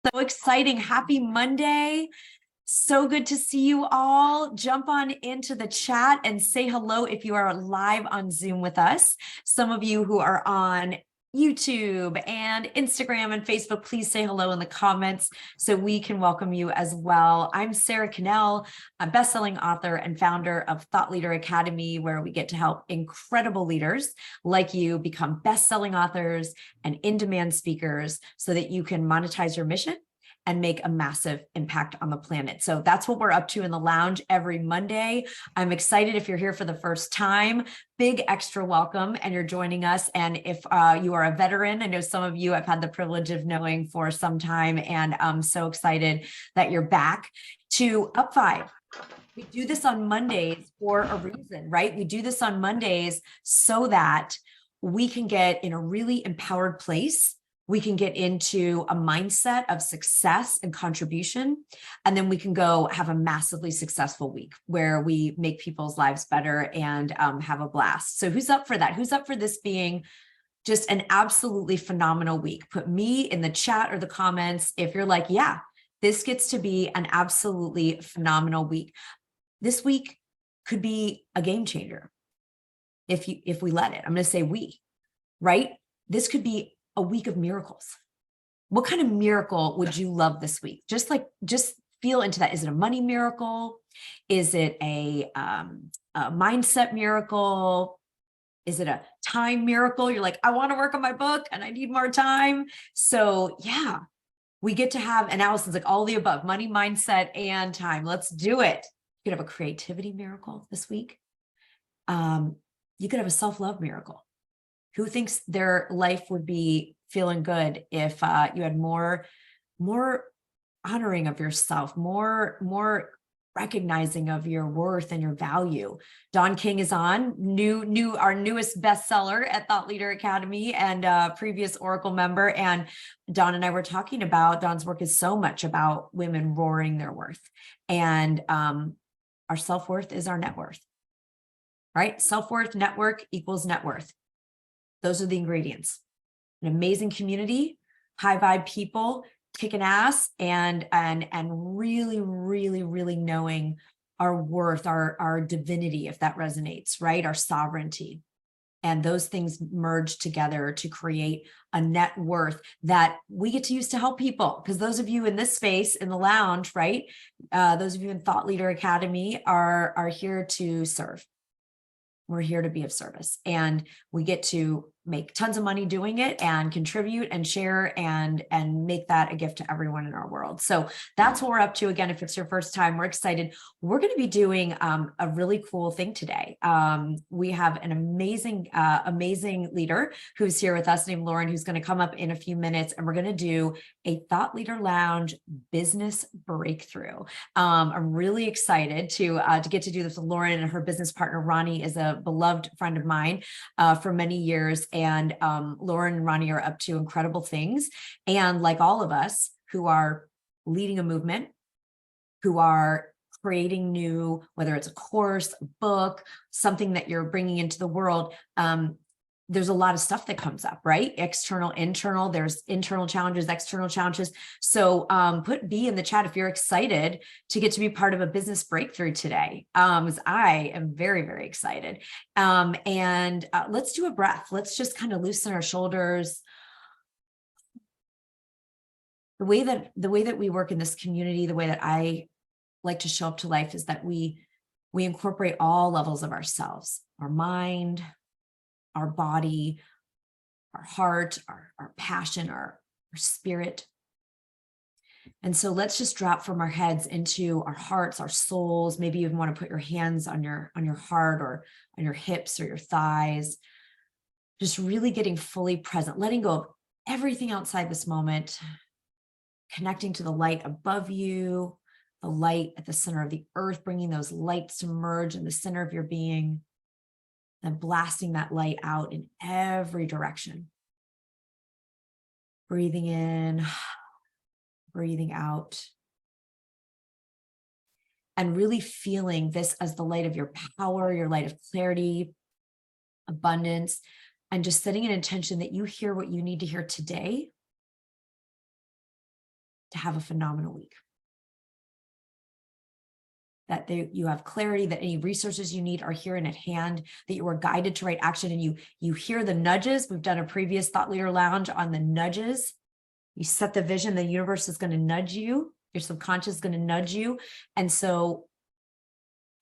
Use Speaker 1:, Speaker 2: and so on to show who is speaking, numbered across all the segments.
Speaker 1: So exciting. Happy Monday. So good to see you all. Jump on into the chat and say hello if you are live on Zoom with us. Some of you who are on YouTube and Instagram and Facebook, please say hello in the comments so we can welcome you as well. I'm Sarah Cannell, a best-selling author and founder of Thought Leader Academy, where we get to help incredible leaders like you become best-selling authors and in-demand speakers so that you can monetize your mission and make a massive impact on the planet. So that's what we're up to in the lounge every Monday. I'm excited if you're here for the first time, big extra welcome and you're joining us. And if you are a veteran, I know some of you I've had the privilege of knowing for some time, and I'm so excited that you're back to Up 5. We do this on Mondays for a reason, right? We do this on Mondays so that we can get in a really empowered place. We can get into a mindset of success and contribution, and then we can go have a massively successful week where we make people's lives better and have a blast. So who's up for that? Who's up for this being just an absolutely phenomenal week? Put me in the chat or the comments if you're like, yeah, this gets to be an absolutely phenomenal week. This week could be a game changer if we let it. I'm going to say we, right? This could be a week of miracles. What kind of miracle would you love this week? Just feel into that. Is it a money miracle? Is it a mindset miracle? Is it a time miracle? You're like, I want to work on my book and I need more time. So yeah, we get to have, and Allison's like all the above, money, mindset, and time. Let's do it. You could have a creativity miracle this week. You could have a self-love miracle. Who thinks their life would be feeling good if you had more honoring of yourself, more recognizing of your worth and your value? Don King is on, our newest bestseller at Thought Leader Academy and previous Oracle member. And Don and I were talking about, Don's work is so much about women roaring their worth, and our self-worth is our net worth, right? Self-worth, network equals net worth. Those are the ingredients. An amazing community, high vibe people, kicking ass, and really, really, really knowing our worth, our divinity, if that resonates, right? Our sovereignty. And those things merge together to create a net worth that we get to use to help people. Because those of you in this space, in the lounge, right? Those of you in Thought Leader Academy are here to serve. We're here to be of service, and we get to make tons of money doing it and contribute and share and make that a gift to everyone in our world. So that's what we're up to. Again, if it's your first time, we're excited. We're going to be doing a really cool thing today. We have an amazing leader who's here with us named Lauren, who's going to come up in a few minutes, and we're going to do a Thought Leader Lounge business breakthrough. I'm really excited to get to do this with Lauren, and her business partner, Ronnie, is a beloved friend of mine for many years. And Lauren and Ronnie are up to incredible things. And like all of us who are leading a movement, who are creating new, whether it's a course, a book, something that you're bringing into the world, there's a lot of stuff that comes up, right? External, internal, there's internal challenges, external challenges. So put B in the chat if you're excited to get to be part of a business breakthrough today. As I am very, very excited. And let's do a breath. Let's just kind of loosen our shoulders. The way that we work in this community, the way that I like to show up to life is that we incorporate all levels of ourselves, our mind, our body, our heart, our passion, our spirit. And so let's just drop from our heads into our hearts, our souls. Maybe you even want to put your hands on your heart or on your hips or your thighs. Just really getting fully present, letting go of everything outside this moment, connecting to the light above you, the light at the center of the earth, bringing those lights to merge in the center of your being, and blasting that light out in every direction. Breathing in, breathing out, and really feeling this as the light of your power, your light of clarity, abundance, and just setting an intention that you hear what you need to hear today to have a phenomenal week. That you have clarity, that any resources you need are here and at hand, that you are guided to right action, and you hear the nudges. We've done a previous Thought Leader Lounge on the nudges. You set the vision, the universe is going to nudge you. Your subconscious is going to nudge you. And so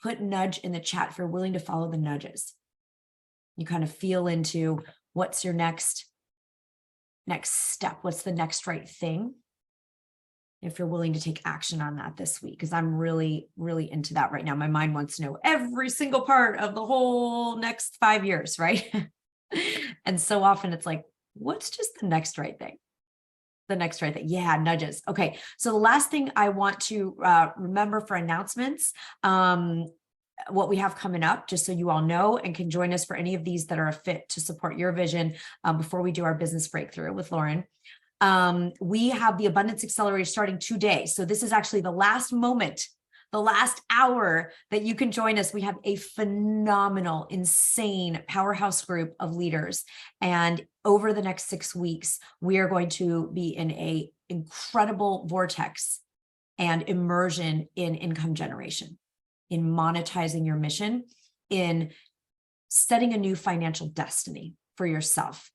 Speaker 1: put nudge in the chat if you're willing to follow the nudges. You kind of feel into what's your next step. What's the next right thing? If you're willing to take action on that this week, because I'm really, really into that right now. My mind wants to know every single part of the whole next 5 years, right? And so often it's like, what's just the next right thing? The next right thing. Yeah, nudges. Okay. So the last thing I want to remember for announcements, what we have coming up, just so you all know and can join us for any of these that are a fit to support your vision before we do our business breakthrough with Lauren. We have the Abundance Accelerator starting today. So this is actually the last moment, the last hour that you can join us. We have a phenomenal, insane powerhouse group of leaders. And over the next 6 weeks, we are going to be in an incredible vortex and immersion in income generation, in monetizing your mission, in setting a new financial destiny for yourself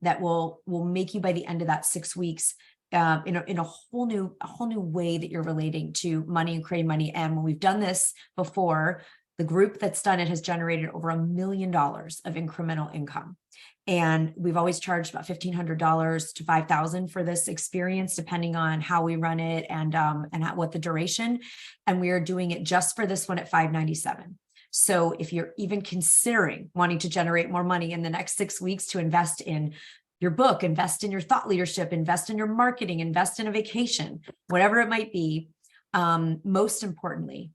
Speaker 1: that will make you, by the end of that 6 weeks, in a whole new way that you're relating to money and creating money. And when we've done this before, the group that's done it has generated over $1 million of incremental income. And we've always charged about $1,500 to $5,000 for this experience, depending on how we run it and what the duration. And we are doing it just for this one at $597. So if you're even considering wanting to generate more money in the next 6 weeks to invest in your book, invest in your thought leadership, invest in your marketing, invest in a vacation, whatever it might be, most importantly,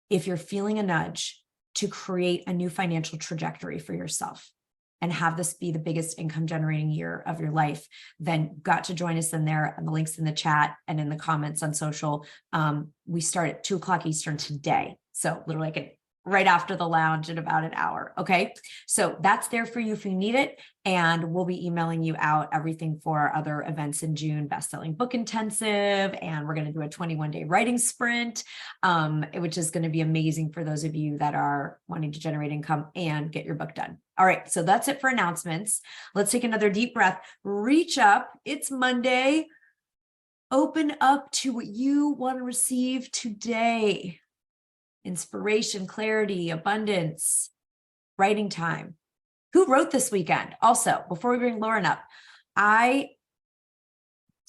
Speaker 1: if you're feeling a nudge to create a new financial trajectory for yourself and have this be the biggest income generating year of your life, then got to join us in there, and the links in the chat and in the comments on social. We start at 2:00 Eastern today. So literally like right after the lounge in about an hour. Okay. So that's there for you if you need it. And we'll be emailing you out everything for our other events in June, Best-Selling Book Intensive. And we're going to do a 21-day writing sprint, which is going to be amazing for those of you that are wanting to generate income and get your book done. All right. So that's it for announcements. Let's take another deep breath. Reach up. It's Monday. Open up to what you want to receive today. Inspiration, clarity, abundance, writing time. Who wrote this weekend? Also, before we bring Lauren up, I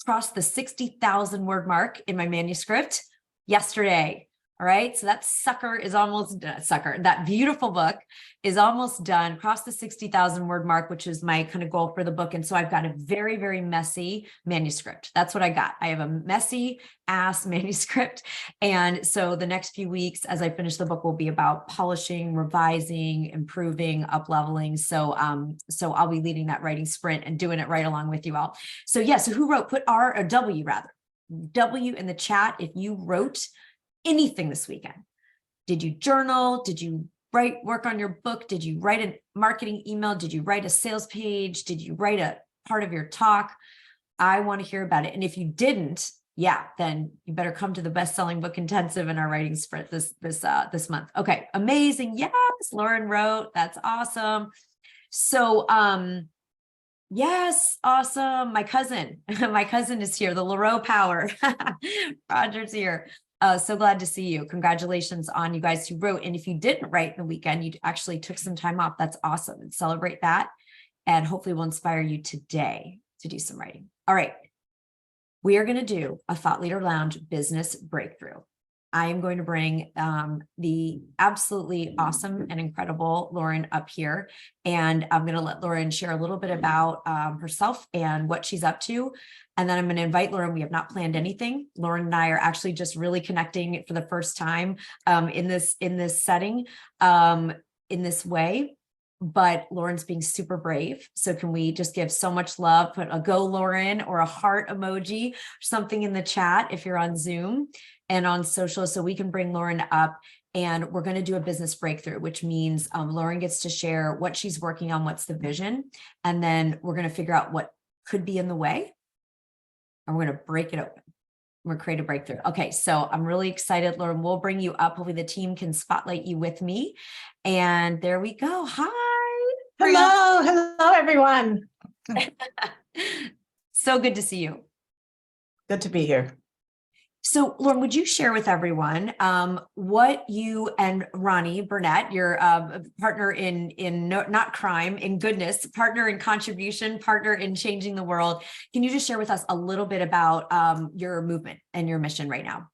Speaker 1: crossed the 60,000 word mark in my manuscript yesterday. All right. So that sucker is almost done. That beautiful book is almost done. Crossed the 60,000 word mark, which is my kind of goal for the book. And so I've got a very, very messy manuscript. That's what I got. I have a messy ass manuscript. And so the next few weeks, as I finish the book, will be about polishing, revising, improving, up-leveling. So I'll be leading that writing sprint and doing it right along with you all. So yeah, so who wrote? Put R or W rather. W in the chat if you wrote anything this weekend. Did you journal? Did you work on your book? Did you write a marketing email? Did you write a sales page? Did you write a part of your talk? I want to hear about it. And if you didn't, yeah, then you better come to the Best-Selling Book Intensive and our writing sprint this month. Okay, amazing. Yes, Lauren wrote. That's awesome. So, yes, awesome. My cousin is here. The Lareau Power. Roger's here. So glad to see you. Congratulations on you guys who wrote. And if you didn't write in the weekend, you actually took some time off. That's awesome. And celebrate that. And hopefully we'll inspire you today to do some writing. All right. We are going to do a Thought Leader Lounge business breakthrough. I am going to bring the absolutely awesome and incredible Lauren up here. And I'm going to let Lauren share a little bit about herself and what she's up to. And then I'm going to invite Lauren. We have not planned anything. Lauren and I are actually just really connecting for the first time in this setting, in this way. But Lauren's being super brave. So can we just give so much love, put a go Lauren or a heart emoji, something in the chat if you're on Zoom and on social, so we can bring Lauren up. And we're going to do a business breakthrough, which means Lauren gets to share what she's working on, what's the vision, and then we're going to figure out what could be in the way, and we're going to break it open. We're creative breakthrough. Okay, so I'm really excited, Lauren. We'll bring you up. Hopefully the team can spotlight you with me. And there we go. Hi.
Speaker 2: Hello, everyone.
Speaker 1: So good to see you.
Speaker 2: Good to be here.
Speaker 1: So, Lauren, would you share with everyone what you and Ronnie Burnett, your partner in not crime, in goodness, partner in contribution, partner in changing the world. Can you just share with us a little bit about your movement and your mission right now?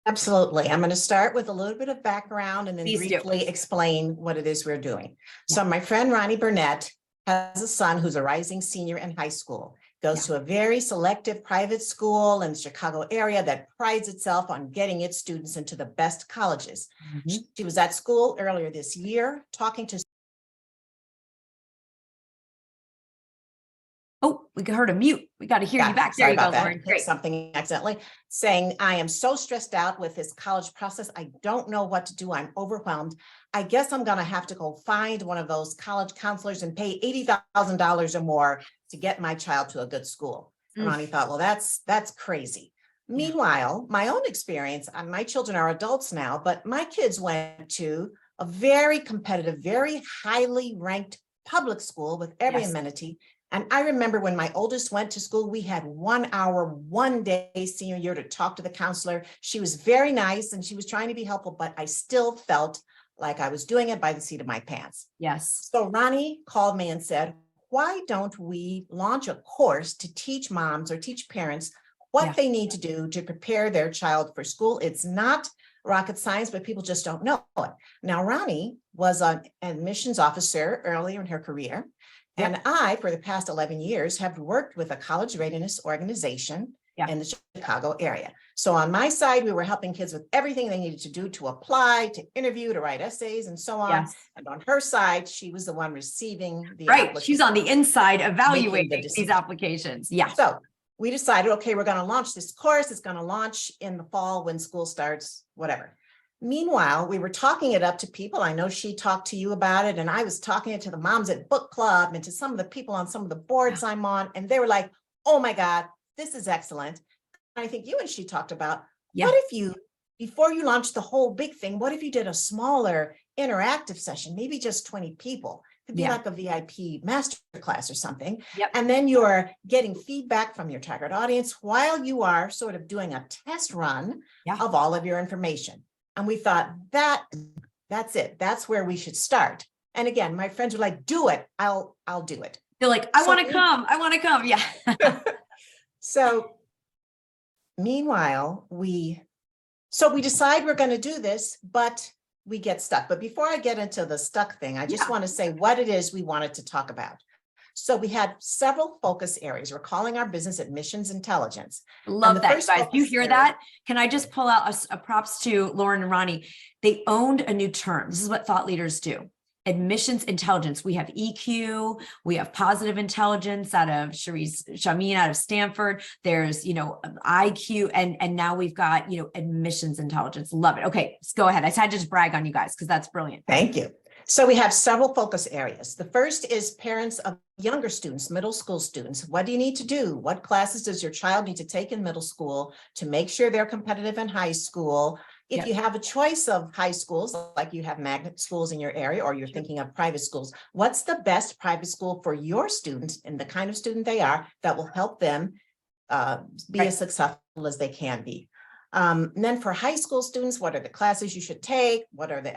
Speaker 2: Absolutely. I'm going to start with a little bit of background and then
Speaker 1: Please do.
Speaker 2: briefly explain what it is we're doing. So my friend Ronnie Burnett has a son who's a rising senior in high school, goes to a very selective private school in the Chicago area that prides itself on getting its students into the best colleges. She was at school earlier this year talking to.
Speaker 1: Oh, we heard a mute. We got to hear you back. There
Speaker 2: Sorry
Speaker 1: you go,
Speaker 2: about that.
Speaker 1: Lauren. Great.
Speaker 2: Something accidentally saying, I am so stressed out with this college process. I don't know what to do. I'm overwhelmed. I guess I'm going to have to go find one of those college counselors and pay $80,000 or more to get my child to a good school. And Ronnie thought, well, that's crazy. Meanwhile, my own experience, my children are adults now, but my kids went to a very competitive, very highly ranked public school with every amenity. And I remember when my oldest went to school, we had 1 hour, one day senior year to talk to the counselor. She was very nice and she was trying to be helpful, but I still felt like I was doing it by the seat of my pants.
Speaker 1: Yes.
Speaker 2: So Ronnie called me and said, why don't we launch a course to teach moms or teach parents what they need to do to prepare their child for school? It's not rocket science, but people just don't know it. Now, Ronnie was an admissions officer earlier in her career. And I, for the past 11 years, have worked with a college readiness organization in the Chicago area. So on my side, we were helping kids with everything they needed to do to apply, to interview, to write essays, and so on. And on her side, she was the one receiving the applications.
Speaker 1: She's on the inside evaluating these applications.
Speaker 2: So we decided, okay, we're going to launch this course. It's going to launch in the fall when school starts, whatever. Meanwhile, we were talking it up to people. I know she talked to you about it, and I was talking it to the moms at book club and to some of the people on some of the boards I'm on, and they were like, oh my God, this is excellent. And I think you and she talked about, what if you, before you launched the whole big thing, what if you did a smaller interactive session, maybe just 20 people? It'd be like a VIP masterclass or something. And then you're getting feedback from your target audience while you are sort of doing a test run of all of your information. And we thought that's it. That's where we should start. And again, my friends were like, do it. I'll do it.
Speaker 1: They're like, I want to come. I want to come. Yeah.
Speaker 2: So meanwhile, we decide we're going to do this, but we get stuck. But before I get into the stuck thing, I just want to say what it is we wanted to talk about. So we had several focus areas. We're calling our business Admissions Intelligence.
Speaker 1: Love that, guys. Do you hear that? Can I just pull out a props to Lauren and Ronnie? They owned a new term. This is what thought leaders do. Admissions intelligence. We have EQ. We have positive intelligence out of Shamin out of Stanford. There's, IQ. And now we've got, admissions intelligence. Love it. Okay, let's go ahead. I had to just brag on you guys because that's brilliant.
Speaker 2: Thank you. So we have several focus areas. The first is parents of younger students, middle school students. What do you need to do? What classes does your child need to take in middle school to make sure they're competitive in high school? If you have a choice of high schools, like you have magnet schools in your area, or you're thinking of private schools, what's the best private school for your students and the kind of student they are that will help them be as successful as they can be? And then for high school students, what are the classes you should take? What are the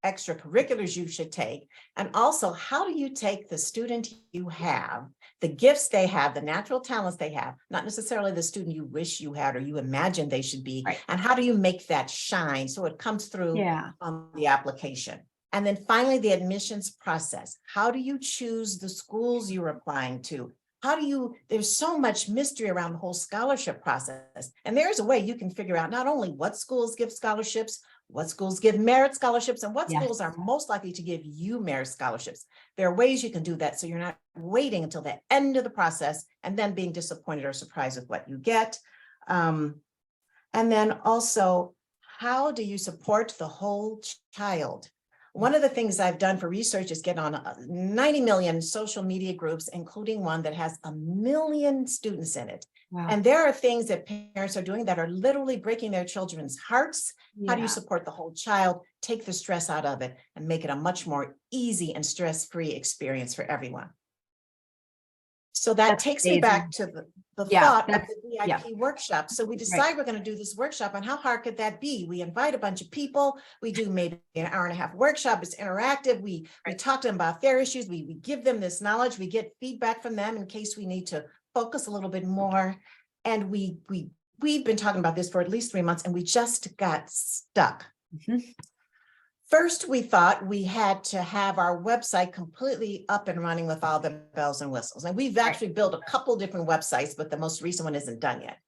Speaker 2: extracurriculars you should take? And also, how do you take the student you have, the gifts they have, the natural talents they have, not necessarily the student you wish you had or you imagine they should be, and how do you make that shine so it comes through on the application? And then finally, the admissions process. How do you choose the schools you're applying to? There's so much mystery around the whole scholarship process. And there's a way you can figure out not only what schools give scholarships, what schools give merit scholarships, and what schools are most likely to give you merit scholarships. There are ways you can do that so you're not waiting until the end of the process and then being disappointed or surprised with what you get. And then also, how do you support the whole child? One of the things I've done for research is get on 90 million social media groups, including one that has 1 million students in it.
Speaker 1: Wow.
Speaker 2: And there are things that parents are doing that are literally breaking their children's hearts. How do you
Speaker 1: Yeah.
Speaker 2: support the whole child, take the stress out of it, and make it a much more easy and stress-free experience for everyone? So that
Speaker 1: That's
Speaker 2: takes me
Speaker 1: amazing.
Speaker 2: back to the
Speaker 1: Yeah,
Speaker 2: thought of
Speaker 1: that's-
Speaker 2: the VIP workshop. So we decide we're going to do this workshop, and how hard could that be? We invite a bunch of people. We do maybe an hour and a half workshop. It's interactive. We talk to them about their issues. We give them this knowledge. We get feedback from them in case we need to focus a little bit more. And we've been talking about this for at least 3 months, and we just got stuck.
Speaker 1: Mhm.
Speaker 2: First, we thought we had to have our website completely up and running with all the bells and whistles. And we've actually built a couple different websites, but the most recent one isn't done yet.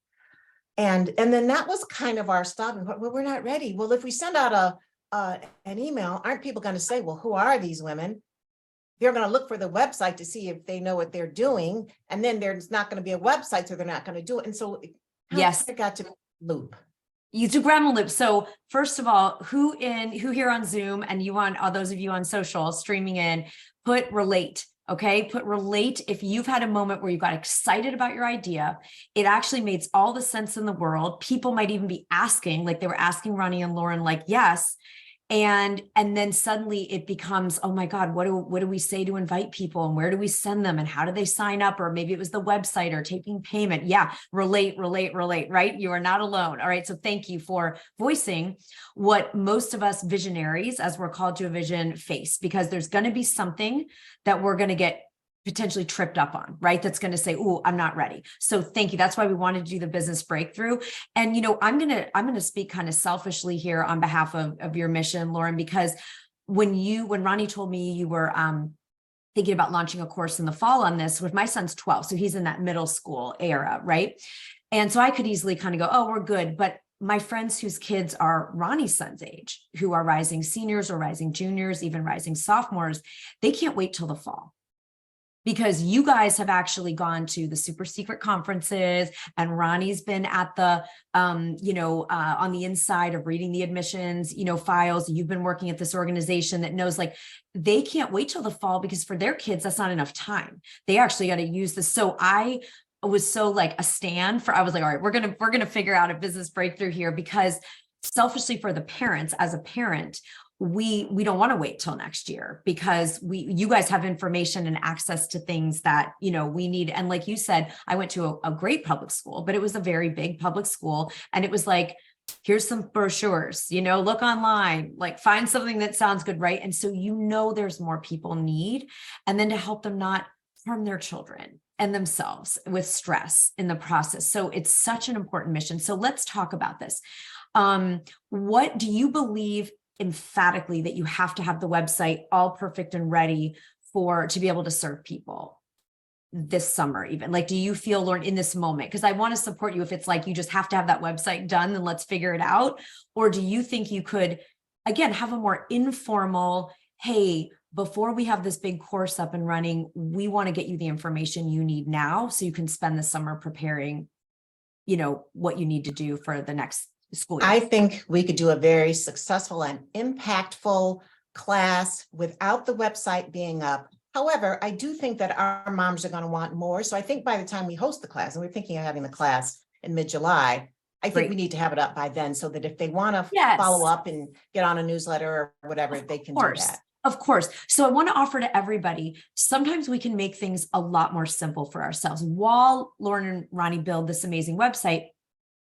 Speaker 2: And then that was kind of our stopping point. Well, we're not ready. Well, if we send out an email, aren't people going to say, well, who are these women? They're going to look for the website to see if they know what they're doing. And then there's not going to be a website, so they're not going to do it. And so
Speaker 1: Yes,
Speaker 2: it got to loop.
Speaker 1: you do Gremlin Loop. So first of all, who here on Zoom, and you on all those of you on social streaming in, put relate. Okay, put relate. If you've had a moment where you got excited about your idea, it actually makes all the sense in the world. People might even be asking, like they were asking Ronnie and Lauren, like, yes. And then suddenly it becomes, oh my God, what do we say to invite people, and where do we send them, and how do they sign up? Or maybe it was the website or taking payment. Yeah, relate, right? You are not alone. All right. So thank you for voicing what most of us visionaries, as we're called to a vision, face, because there's going to be something that we're going to get potentially tripped up on, right? That's going to say, oh, I'm not ready. So thank you. That's why we wanted to do the business breakthrough. And, I'm going to speak kind of selfishly here on behalf of your mission, Lauren, because when Ronnie told me you were, thinking about launching a course in the fall on this, with my son's 12. So he's in that middle school era, right? And so I could easily kind of go, oh, we're good. But my friends whose kids are Ronnie's son's age, who are rising seniors or rising juniors, even rising sophomores, they can't wait till the fall. Because you guys have actually gone to the super secret conferences, and Ronnie's been at the, on the inside of reading the admissions, files. You've been working at this organization that knows, like, they can't wait till the fall, because for their kids, that's not enough time. They actually got to use this. So I was so like I was like, all right, we're going to figure out a business breakthrough here, because selfishly for the parents, as a parent, we don't want to wait till next year, because you guys have information and access to things that, we need. And like you said, I went to a great public school, but it was a very big public school. And it was like, here's some brochures, look online, like find something that sounds good. Right. And so, there's more people need, and then to help them not harm their children and themselves with stress in the process. So it's such an important mission. So let's talk about this. What do you believe emphatically that you have to have the website all perfect and ready to be able to serve people this summer? Even like, do you feel, Lauren, in this moment, because I want to support you, if it's like you just have to have that website done, then let's figure it out? Or do you think you could, again, have a more informal, hey, before we have this big course up and running, we want to get you the information you need now, so you can spend the summer preparing, what you need to do for the next school year?
Speaker 2: I think we could do a very successful and impactful class without the website being up. However, I do think that our moms are going to want more. So I think by the time we host the class, and we're thinking of having the class in mid-July, I think
Speaker 1: Great.
Speaker 2: we need to have it up by then, so that if they want to
Speaker 1: Yes.
Speaker 2: follow up and get on a newsletter or whatever, they can do that.
Speaker 1: Of course. So I want to offer to everybody, sometimes we can make things a lot more simple for ourselves. While Lauren and Ronnie build this amazing website,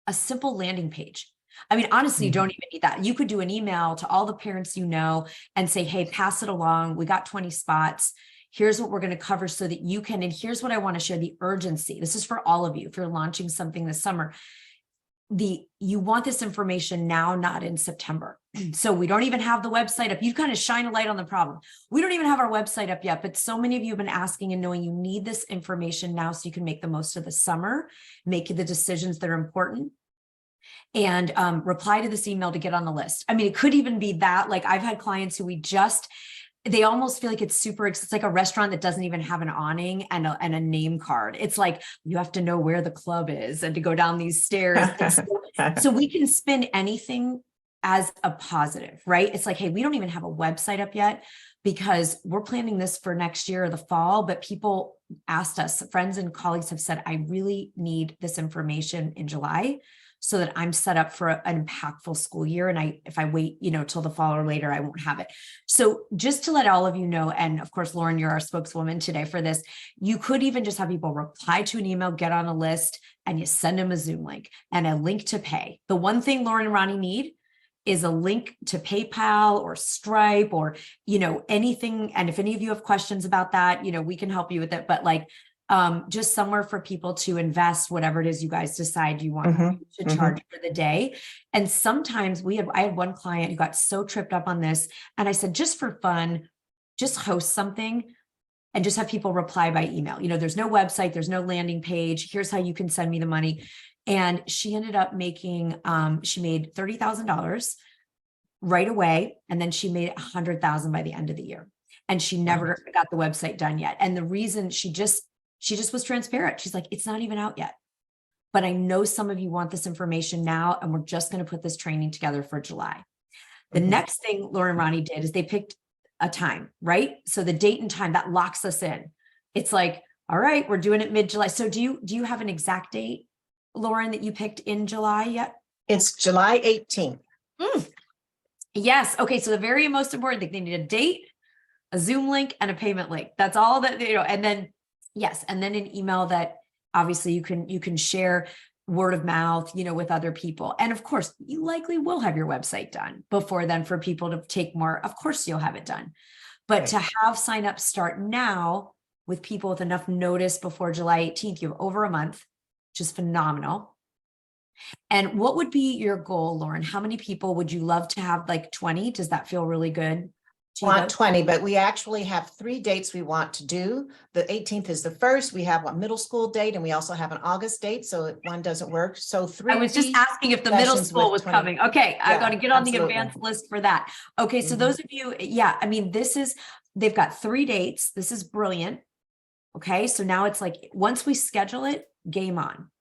Speaker 1: a simple landing page. I mean, honestly, you don't even need that. You could do an email to all the parents and say, hey, pass it along. We got 20 spots. Here's what we're going to cover, so that you can, and here's what I want to share, the urgency. This is for all of you. If you're launching something this summer, you want this information now, not in September. So we don't even have the website up. You kind of shine a light on the problem. We don't even have our website up yet, but so many of you have been asking and knowing you need this information now, so you can make the most of the summer, make the decisions that are important, and reply to this email to get on the list. I mean, it could even be that, like, I've had clients who they almost feel like it's like a restaurant that doesn't even have an awning and a name card. It's like, you have to know where the club is and to go down these stairs. So we can spin anything as a positive, right? It's like, hey, we don't even have a website up yet because we're planning this for next year or the fall, but people asked us, friends and colleagues have said, I really need this information in July so that I'm set up for an impactful school year. And if I wait, till the fall or later, I won't have it. So just to let all of you know, and of course, Lauren, you're our spokeswoman today for this, you could even just have people reply to an email, get on a list, and you send them a Zoom link and a link to pay. The one thing Lauren and Ronnie need is a link to PayPal or Stripe or, anything. And if any of you have questions about that, we can help you with it. But just somewhere for people to invest whatever it is you guys decide you want to charge for the day. And sometimes I had one client who got so tripped up on this. And I said, just for fun, just host something and just have people reply by email. There's no website, there's no landing page. Here's how you can send me the money. And she ended up making, she made $30,000 right away. And then she made $100,000 by the end of the year. And she never got the website done yet. And the reason she just was transparent. She's like, it's not even out yet, but I know some of you want this information now. And we're just going to put this training together for July. The next thing Lauren and Ronnie did is they picked a time, right? So the date and time that locks us in. It's like, all right, we're doing it mid-July. So do you have an exact date, Lauren, that you picked in July yet?
Speaker 2: It's July 18th.
Speaker 1: Yes. Okay. So the very most important thing, they need a date, a Zoom link, and a payment link. That's all that, and then, yes. And then an email that obviously you can share word of mouth, with other people. And of course, you likely will have your website done before then for people to take more. Of course, you'll have it done. But to have signups start now with people with enough notice before July 18th, you have over a month, which is phenomenal. And what would be your goal, Lauren? How many people would you love to have? Like 20? Does that feel really good?
Speaker 2: Want 20, but we actually have 3 dates we want to do. The 18th is the first. We have a middle school date and we also have an August date. So if one doesn't work. So 3.
Speaker 1: I was just asking if the middle school was coming. Okay. I got to get on the advanced list for that. Okay. So those of you, they've got 3 dates. This is brilliant. Okay. So now it's like, once we schedule it, game on.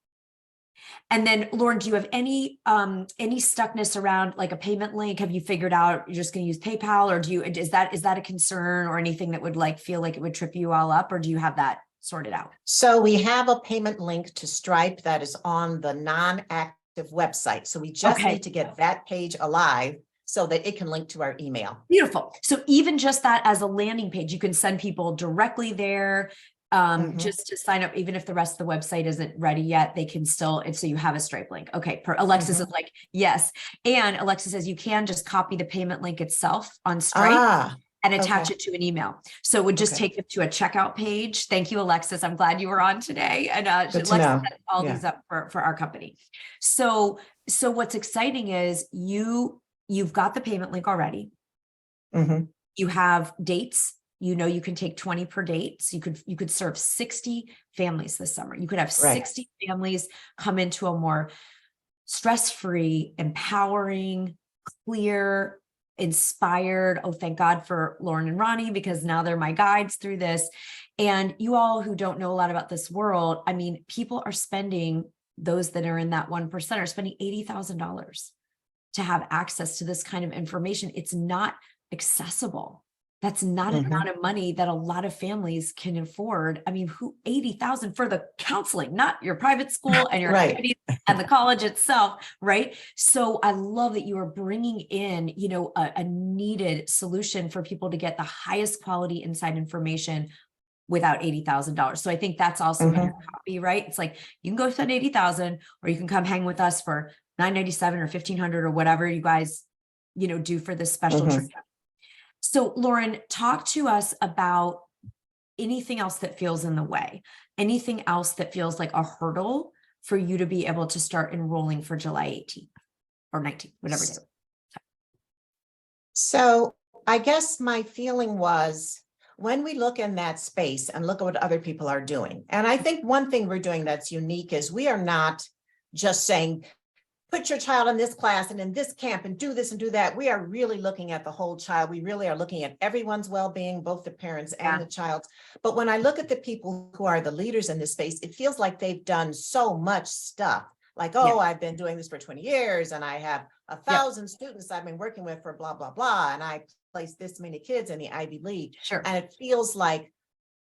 Speaker 1: And then Lauren, do you have any stuckness around like a payment link? Have you figured out you're just going to use PayPal, or is that a concern or anything that would feel like it would trip you all up, or do you have that sorted out?
Speaker 2: So we have a payment link to Stripe that is on the non-active website. So we just need to get that page alive so that it can link to our email.
Speaker 1: Beautiful. So even just that as a landing page, you can send people directly there. Just to sign up, even if the rest of the website isn't ready yet, they can still, and so you have a Stripe link. Okay. Alexis is like, yes. And Alexis says you can just copy the payment link itself on Stripe and attach it to an email. So it would just take them to a checkout page. Thank you, Alexis. I'm glad you were on today. And Alexis set all these up for our company. So what's exciting is you've got the payment link already. You have dates. You can take 20 per date. So you could serve 60 families this summer. You could have 60 families come into a more stress-free, empowering, clear, inspired. Oh, thank God for Lauren and Ronnie, because now they're my guides through this. And you all who don't know a lot about this world, I mean, people are spending, those that are in that 1% are spending $80,000 to have access to this kind of information. It's not accessible. That's not an amount of money that a lot of families can afford. I mean, $80,000 for the counseling, not your private school and your activities and the college itself, right? So I love that you are bringing in, a needed solution for people to get the highest quality inside information without $80,000. So I think that's also in your copy, right? It's like, you can go spend $80,000 or you can come hang with us for $997 or $1,500 or whatever you guys, do for this special trip. So Lauren, talk to us about anything else that feels in the way, anything else that feels like a hurdle for you to be able to start enrolling for July 18th or 19th, whatever it is.
Speaker 2: So I guess my feeling was, when we look in that space and look at what other people are doing, and I think one thing we're doing that's unique is we are not just saying, put your child in this class and in this camp and do this and do that. We are really looking at the whole child. We really are looking at everyone's well-being, both the parents and the child. But when I look at the people who are the leaders in this space, it feels like they've done so much stuff. Like, oh, I've been doing this for 20 years and I have 1,000 students I've been working with for blah, blah, blah. And I placed this many kids in the Ivy League.
Speaker 1: Sure.
Speaker 2: And it feels like,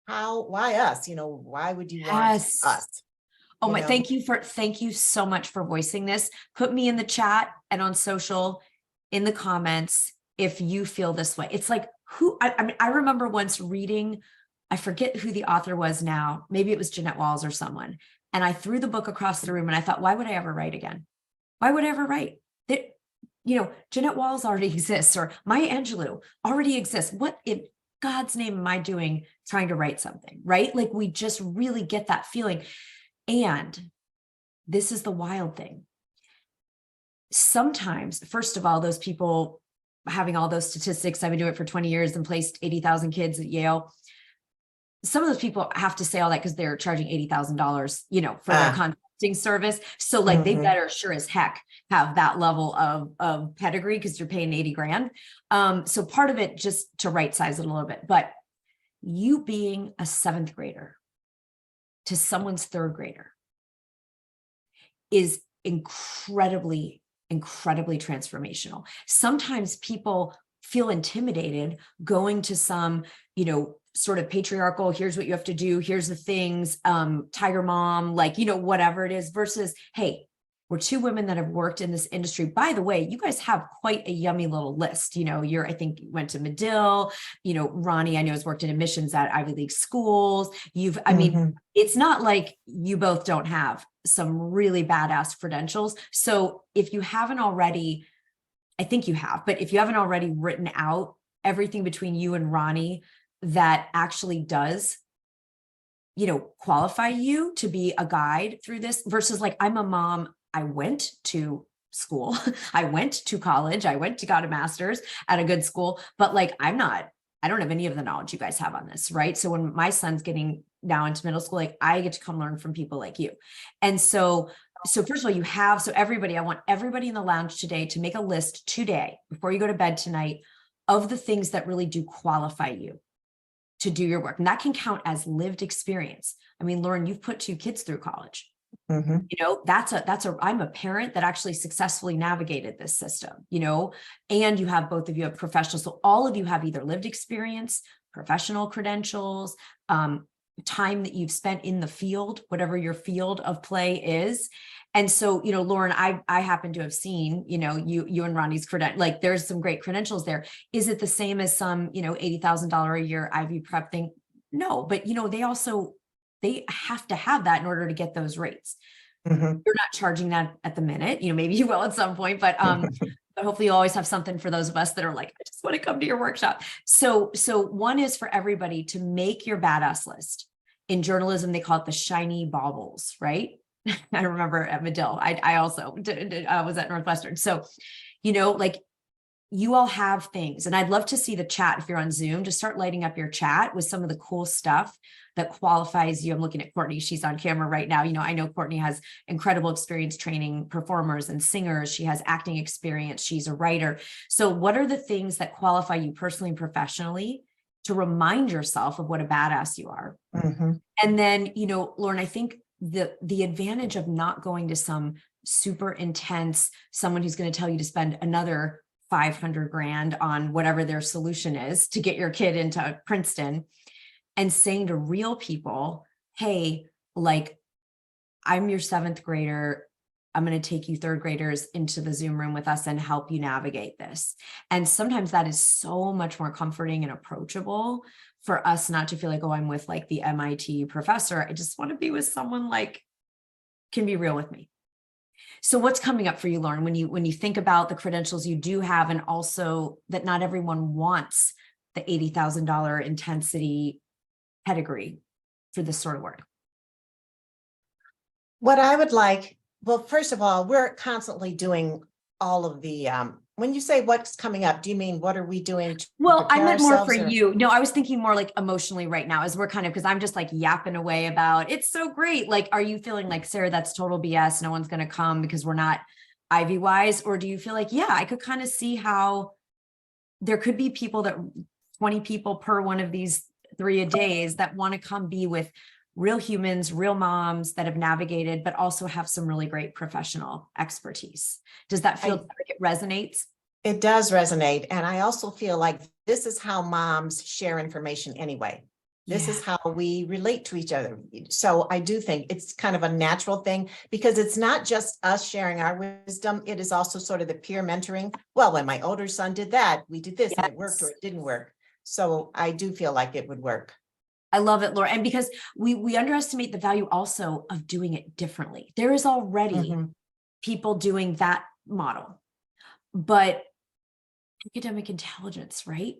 Speaker 2: why us? Why would you want
Speaker 1: Yes.
Speaker 2: us?
Speaker 1: Oh my, thank you so much for voicing this. Put me in the chat and on social, in the comments, if you feel this way. It's like, I mean, I remember once reading, I forget who the author was now, maybe it was Jeanette Walls or someone. And I threw the book across the room and I thought, why would I ever write again? Why would I ever write? That, Jeanette Walls already exists, or Maya Angelou already exists. What in God's name am I doing trying to write something, right? Like we just really get that feeling. And this is the wild thing. Sometimes, first of all, those people having all those statistics, I've been doing it for 20 years and placed 80,000 kids at Yale. Some of those people have to say all that because they're charging $80,000, for their contracting service. So like they better sure as heck have that level of pedigree because you're paying 80 grand. So part of it, just to right size it a little bit, but you being a 7th grader to someone's 3rd grader is incredibly transformational. Sometimes people feel intimidated going to some, sort of patriarchal, here's what you have to do, here's the things, tiger mom, like, whatever it is, versus, hey, we're 2 women that have worked in this industry. By the way, you guys have quite a yummy little list. I think you went to Medill, Ronnie, I know has worked in admissions at Ivy League schools. I mean, it's not like you both don't have some really badass credentials. So if you haven't already, I think you have, but if you haven't already written out everything between you and Ronnie that actually does, qualify you to be a guide through this versus like, I'm a mom, I went to school, I went to college, got a master's at a good school, but like, I don't have any of the knowledge you guys have on this, right? So when my son's getting now into middle school, like I get to come learn from people like you. And so first of all, everybody, I want everybody in the lounge today to make a list today, before you go to bed tonight, of the things that really do qualify you to do your work. And that can count as lived experience. I mean, Lauren, you've put 2 kids through college. I'm a parent that actually successfully navigated this system, and you have both of you have professionals. So all of you have either lived experience, professional credentials, time that you've spent in the field, whatever your field of play is. And so, Lauren, I happen to have seen, you and Ronnie's credential, like there's some great credentials there. Is it the same as some, $80,000 a year Ivy prep thing? No, but they have to have that in order to get those rates. You're not charging that at the minute, maybe you will at some point, but but hopefully you always have something for those of us that are like, I just want to come to your workshop. So one is for everybody to make your badass list. In journalism, they call it the shiny baubles, right? I remember at Medill, I also was at Northwestern. So, like you all have things, and I'd love to see the chat if you're on Zoom, just start lighting up your chat with some of the cool stuff that qualifies you. I'm looking at Courtney. She's on camera right now. I know Courtney has incredible experience training performers and singers. She has acting experience. She's a writer. So what are the things that qualify you personally and professionally to remind yourself of what a badass you are? And then, Lauren, I think the advantage of not going to some super intense, someone who's going to tell you to spend another 500 grand on whatever their solution is to get your kid into Princeton, and saying to real people, hey, like, I'm your 7th grader. I'm going to take you 3rd graders into the Zoom room with us and help you navigate this. And sometimes that is so much more comforting and approachable for us not to feel like, oh, I'm with like the MIT professor. I just want to be with someone like can be real with me. So what's coming up for you, Lauren, when you think about the credentials you do have, and also that not everyone wants the $80,000 intensity pedigree for this sort of work?
Speaker 2: What I would like, well, first of all, we're constantly doing all of the, when you say what's coming up, do you mean what are we doing?
Speaker 1: Well, I meant more for you. No, I was thinking more like emotionally right now as we're because I'm just like yapping away about, it's so great. Like, are you feeling like, Sarah, that's total BS. No one's going to come because we're not Ivy wise? Or do you feel like, yeah, I could kind of see how there could be people 20 people per one of these 3 a days that want to come be with real humans, real moms that have navigated, but also have some really great professional expertise. Does that feel like it resonates?
Speaker 2: It does resonate. And I also feel like this is how moms share information anyway. This is how we relate to each other. So I do think it's kind of a natural thing because it's not just us sharing our wisdom. It is also sort of the peer mentoring. Well, when my older son did that, we did this and it worked or it didn't work. So I do feel like it would work.
Speaker 1: I love it, Laura. And because we underestimate the value also of doing it differently. There is already people doing that model, but academic intelligence, right?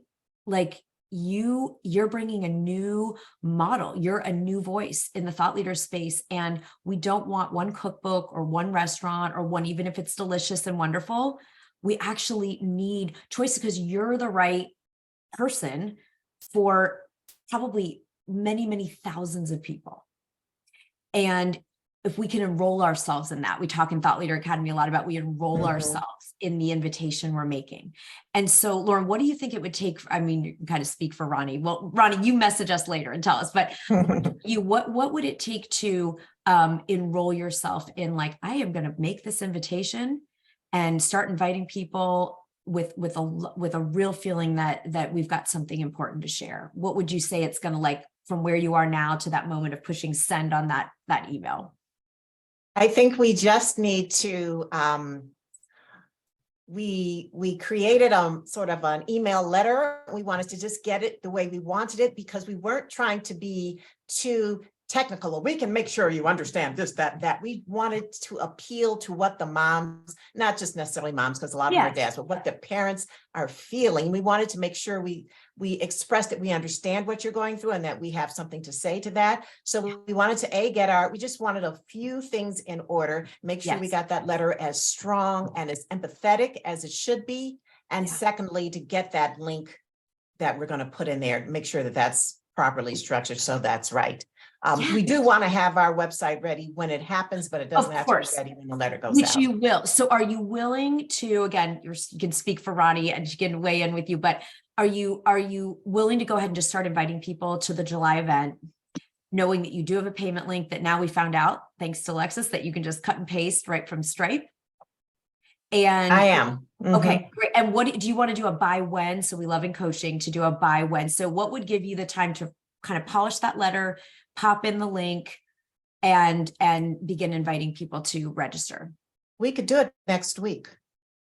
Speaker 1: Like you're bringing a new model, you're a new voice in the thought leader space. And we don't want one cookbook or one restaurant or one, even if it's delicious and wonderful, we actually need choices because you're the right person for probably many, many thousands of people. And if we can enroll ourselves in that, we talk in Thought Leader Academy a lot about we enroll ourselves in the invitation we're making. And so, Lauren, what do you think it would take? I mean, you can kind of speak for Ronnie. Well, Ronnie, you message us later and tell us, but what would it take to enroll yourself in, like, I am going to make this invitation and start inviting people with a real feeling that we've got something important to share? What would you say it's going to, like, from where you are now to that moment of pushing send on that email?
Speaker 2: I think we just need to, we created sort of an email letter. We wanted to just get it the way we wanted it because we weren't trying to be too technical, or we can make sure you understand this, that. We wanted to appeal to what the moms, not just necessarily moms, because a lot of them are dads, but what the parents are feeling. We wanted to make sure we expressed that we understand what you're going through and that we have something to say to that. So we wanted to we just wanted a few things in order, make sure we got that letter as strong and as empathetic as it should be. And secondly, to get that link that we're going to put in there, make sure that that's properly structured. So that's right. We do want to have our website ready when it happens, but it doesn't have to be ready when the letter goes out.
Speaker 1: Which you will. So are you willing to, again, you can speak for Ronnie and she can weigh in with you, but are you willing to go ahead and just start inviting people to the July event, knowing that you do have a payment link that now we found out, thanks to Lexus, that you can just cut and paste right from Stripe? And
Speaker 2: I am.
Speaker 1: Okay, great. And what do you want to do a buy when? So we love in coaching to do a buy when. So what would give you the time to kind of polish that letter, pop in the link, and begin inviting people to register?
Speaker 2: We could do it next week.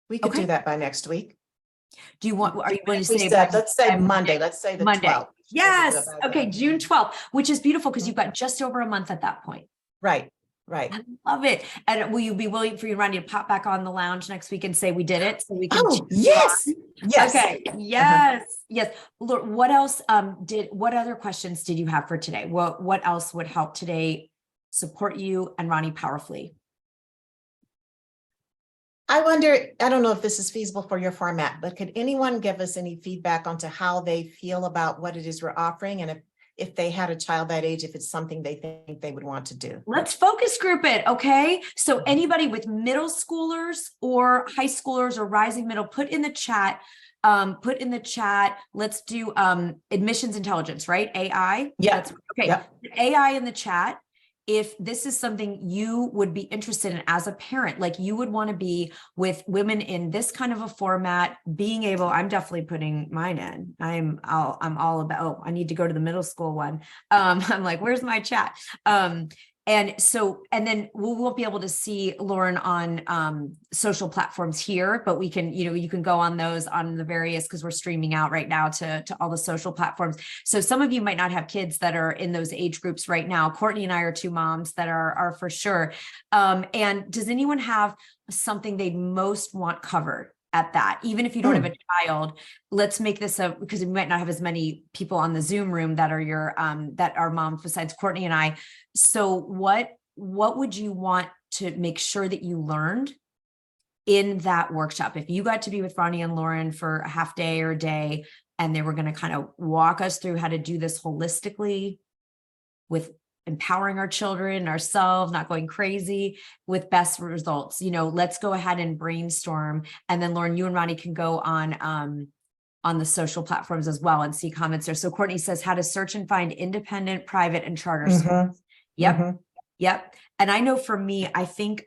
Speaker 2: We could do that by next week.
Speaker 1: Do you want, are you going to say,
Speaker 2: let's say Monday, let's say the
Speaker 1: Monday.
Speaker 2: 12th.
Speaker 1: Yes. Okay. June 12th, which is beautiful because you've got just over a month at that point.
Speaker 2: Right.
Speaker 1: I love it. And will you be willing for you, Ronnie, to pop back on the lounge next week and say we did it? So we can.
Speaker 2: Oh, yes. Yes.
Speaker 1: Okay. Yes. Yes. Look, what else what other questions did you have for today? What else would help today support you and Ronnie powerfully?
Speaker 2: I wonder, I don't know if this is feasible for your format, but could anyone give us any feedback onto how they feel about what it is we're offering? And if they had a child that age, if it's something they think they would want to do.
Speaker 1: Let's focus group it. Okay. So anybody with middle schoolers or high schoolers or rising middle, put in the chat. Let's do admissions intelligence, right? AI.
Speaker 2: Yeah.
Speaker 1: Okay. Yep. AI in the chat. If this is something you would be interested in as a parent, like you would want to be with women in this kind of a format, being able, I'm definitely putting mine in. I'm all about, oh, I need to go to the middle school one. I'm like, where's my chat? And then we won't be able to see Lauren on social platforms here, but we can, you can go on those on the various, because we're streaming out right now to all the social platforms. So some of you might not have kids that are in those age groups right now. Courtney and I are two moms that are for sure. And does anyone have something they most want covered at that? Even if you don't have a child, let's make this because we might not have as many people on the Zoom room that are your that are moms besides Courtney and I. So what would you want to make sure that you learned in that workshop? If you got to be with Ronnie and Lauren for a half day or a day, and they were going to kind of walk us through how to do this holistically with empowering our children, ourselves, not going crazy, with best results, let's go ahead and brainstorm. And then Lauren, you and Ronnie can go on the social platforms as well and see comments there. So Courtney says how to search and find independent, private, and charter schools. Yep.
Speaker 2: Mhm.
Speaker 1: Yep. And I know for me, I think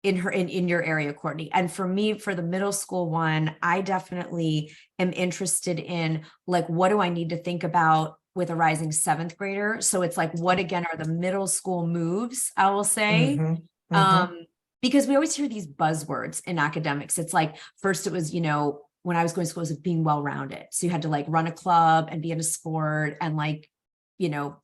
Speaker 1: in your area, Courtney, and for me, for the middle school one, I definitely am interested in like, what do I need to think about with a rising seventh grader? So it's like, what again are the middle school moves, I will say?
Speaker 2: Mhm. Mhm.
Speaker 1: Because we always hear these buzzwords in academics. It's like, first it was, when I was going to school, it was being well-rounded. So you had to like run a club and be in a sport and like, you know,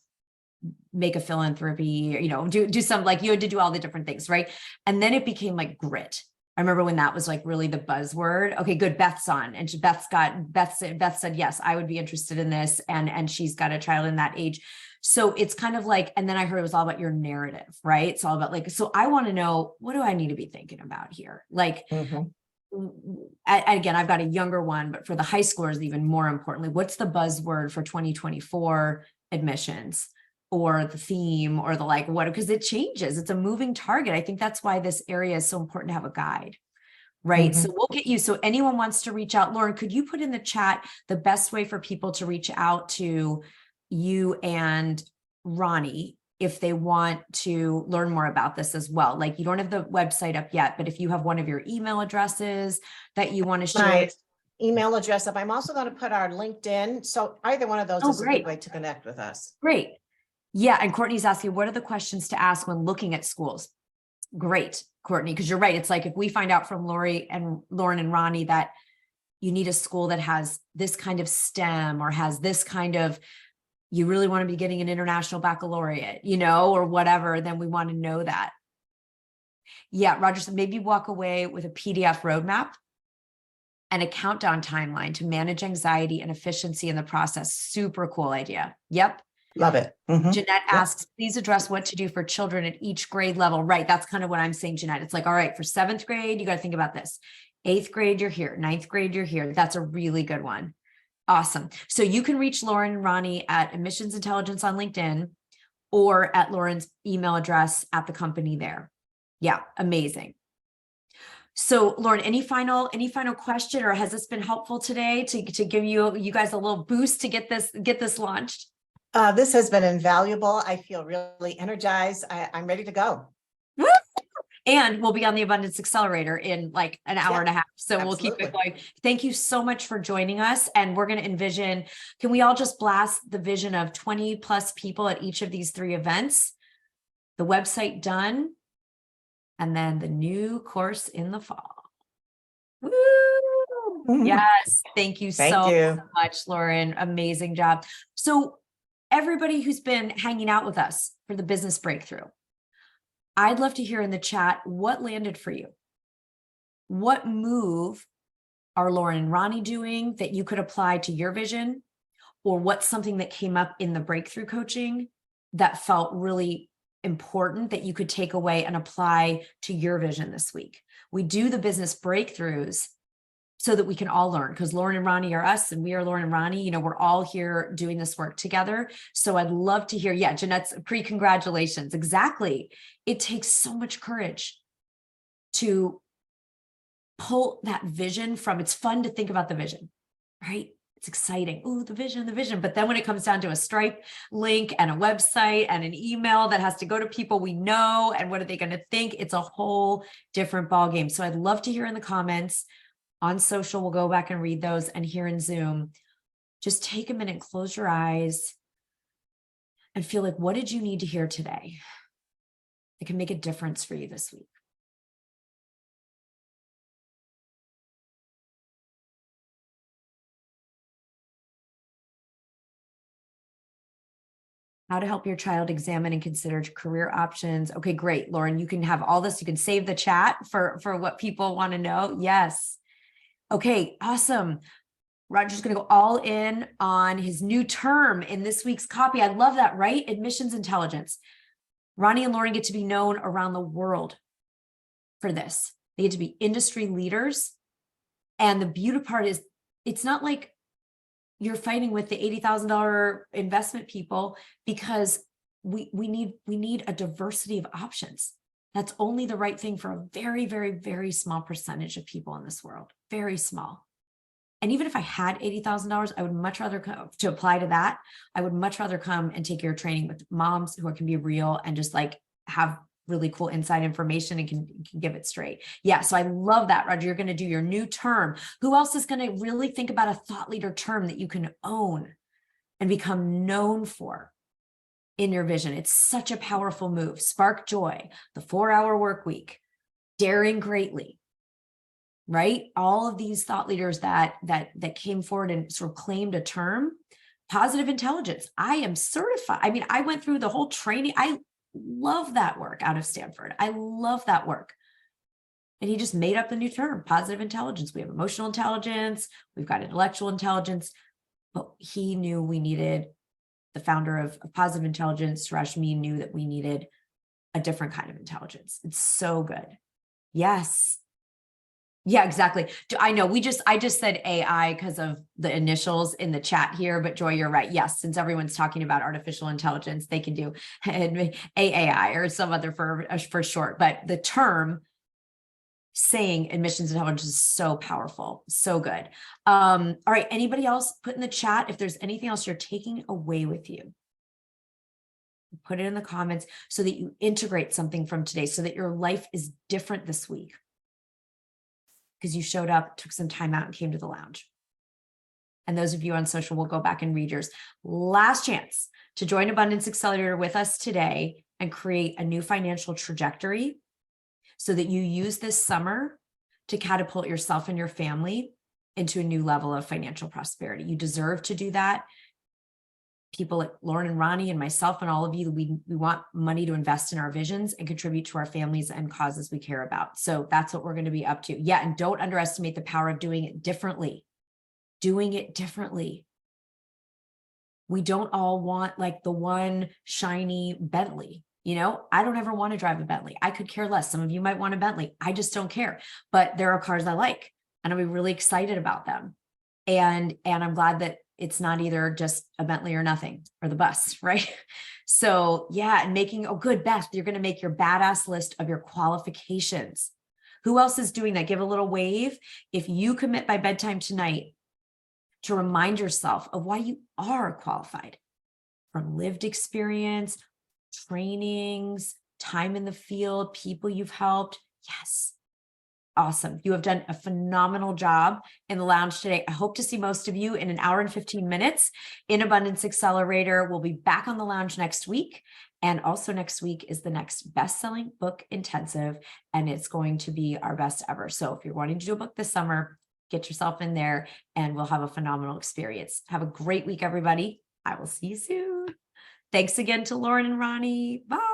Speaker 1: make a philanthropy, do some, like you had to do all the different things, right? And then it became like grit. I remember when that was like really the buzzword. Okay, good. Beth's on, and Beth said yes, I would be interested in this, and she's got a child in that age. So it's kind of like, and then I heard it was all about your narrative, right? It's all about like, so I want to know, what do I need to be thinking about here? Like,
Speaker 2: Mhm.
Speaker 1: again, I've got a younger one, but for the high schoolers, even more importantly, what's the buzzword for 2024 admissions, or the theme, or the like, what, because it changes. It's a moving target. I think that's why this area is so important to have a guide, right? So
Speaker 2: Mhm.
Speaker 1: we'll get you. So anyone wants to reach out, Lauren, could you put in the chat the best way for people to reach out to you and Ronnie if they want to learn more about this as well? Like, you don't have the website up yet, but if you have one of your email addresses that you want to share.
Speaker 2: My email address up. I'm also going to put our LinkedIn. So either one of those
Speaker 1: Oh,
Speaker 2: is a good
Speaker 1: great.
Speaker 2: way to connect with us.
Speaker 1: Great. Yeah. And Courtney's asking, what are the questions to ask when looking at schools? Great, Courtney, because you're right. It's like, if we find out from Lauren and Ronnie that you need a school that has this kind of STEM, or has this kind of, you really want to be getting an international baccalaureate, or whatever, then we want to know that. Yeah, Roger said maybe walk away with a PDF roadmap and a countdown timeline to manage anxiety and efficiency in the process. Super cool idea. Yep.
Speaker 2: Love it. Mhm.
Speaker 1: Jeanette
Speaker 2: Yep.
Speaker 1: asks, please address what to do for children at each grade level. Right. That's kind of what I'm saying, Jeanette. It's like, all right, for seventh grade, you got to think about this. Eighth grade, you're here. Ninth grade, you're here. That's a really good one. Awesome. So you can reach Lauren and Ronnie at Admissions Intelligence on LinkedIn, or at Lauren's email address at the company there. Yeah. Amazing. So Lauren, any final question, or has this been helpful today to give you guys a little boost to get this launched?
Speaker 2: This has been invaluable. I feel really energized. I'm ready to go.
Speaker 1: Woo! And we'll be on the Abundance Accelerator in like an hour and a half. So we'll keep it going. Thank you so much for joining us. And we're going to envision, can we all just blast the vision of 20 plus people at each of these 3 events? The website done, and then the new course in the fall. Woo! Yes. Thank you
Speaker 2: Thank
Speaker 1: so
Speaker 2: you.
Speaker 1: much, Lauren. Amazing job. So everybody who's been hanging out with us for the business breakthrough, I'd love to hear in the chat, what landed for you? What move are Lauren and Ronnie doing that you could apply to your vision? Or what's something that came up in the breakthrough coaching that felt really important that you could take away and apply to your vision this week? We do the business breakthroughs so that we can all learn, because Lauren and Ronnie are us and we are Lauren and Ronnie. We're all here doing this work together. So I'd love to hear. Yeah, Jeanette's congratulations. Exactly. It takes so much courage to pull that vision from, it's fun to think about the vision, right? It's exciting. Oh, the vision. But then when it comes down to a Stripe link and a website and an email that has to go to people we know, and what are they going to think? It's a whole different ballgame. So I'd love to hear in the comments on social. We'll go back and read those, and here in Zoom, just take a minute, close your eyes, and feel like, what did you need to hear today that can make a difference for you this week? How to help your child examine and consider career options. Okay, great. Lauren, you can have all this. You can save the chat for what people want to know. Yes. Okay, awesome. Roger's going to go all in on his new term in this week's copy. I love that, right? Admissions intelligence. Ronnie and Lauren get to be known around the world for this. They get to be industry leaders. And the beauty part is, it's not like you're fighting with the $80,000 investment people, because we need a diversity of options. That's only the right thing for a very, very, very small percentage of people in this world. Very small. And even if I had $80,000, I would much rather come to apply to that. I would much rather come and take your training with moms who can be real and just like have really cool inside information and can give it straight. Yeah. So I love that, Roger. You're going to do your new term. Who else is going to really think about a thought leader term that you can own and become known for in your vision? It's such a powerful move. Spark Joy, the 4-hour work week, Daring Greatly, right? All of these thought leaders that came forward and sort of claimed a term. Positive intelligence. I am certified. I mean, I went through the whole training. I love that work out of Stanford. I love that work. And he just made up the new term, positive intelligence. We have emotional intelligence. We've got intellectual intelligence. But he knew we needed, the founder of Positive Intelligence, Rashmi, knew that we needed a different kind of intelligence. It's so good. Yes. Yeah, exactly. I know I just said AI because of the initials in the chat here, but Joy, you're right. Yes, since everyone's talking about artificial intelligence, they can do AAI or some other for short, but the term saying admissions intelligence is so powerful. So good. All right. Anybody else put in the chat if there's anything else you're taking away with you? Put it in the comments so that you integrate something from today so that your life is different this week. Because you showed up, took some time out and came to the lounge. And those of you on social will go back and read yours. Last chance to join Abundance Accelerator with us today and create a new financial trajectory so that you use this summer to catapult yourself and your family into a new level of financial prosperity. You deserve to do that. People like Lauren and Ronnie and myself and all of you, we want money to invest in our visions and contribute to our families and causes we care about. So that's what we're going to be up to. Yeah. And don't underestimate the power of doing it differently. Doing it differently. We don't all want like the one shiny Bentley. You know, I don't ever want to drive a Bentley. I could care less. Some of you might want a Bentley. I just don't care. But there are cars I like and I'll be really excited about them. And I'm glad that it's not either just a Bentley or nothing or the bus, right? So yeah, and making, oh good, Beth, you're going to make your badass list of your qualifications. Who else is doing that? Give a little wave. If you commit by bedtime tonight to remind yourself of why you are qualified from lived experience, trainings, time in the field, people you've helped. Yes. Awesome. You have done a phenomenal job in the lounge today. I hope to see most of you in an hour and 15 minutes in Abundance Accelerator. We'll be back on the lounge next week. And also next week is the next best-selling book intensive, and it's going to be our best ever. So if you're wanting to do a book this summer, get yourself in there and we'll have a phenomenal experience. Have a great week, everybody. I will see you soon. Thanks again to Lauren and Ronnie. Bye.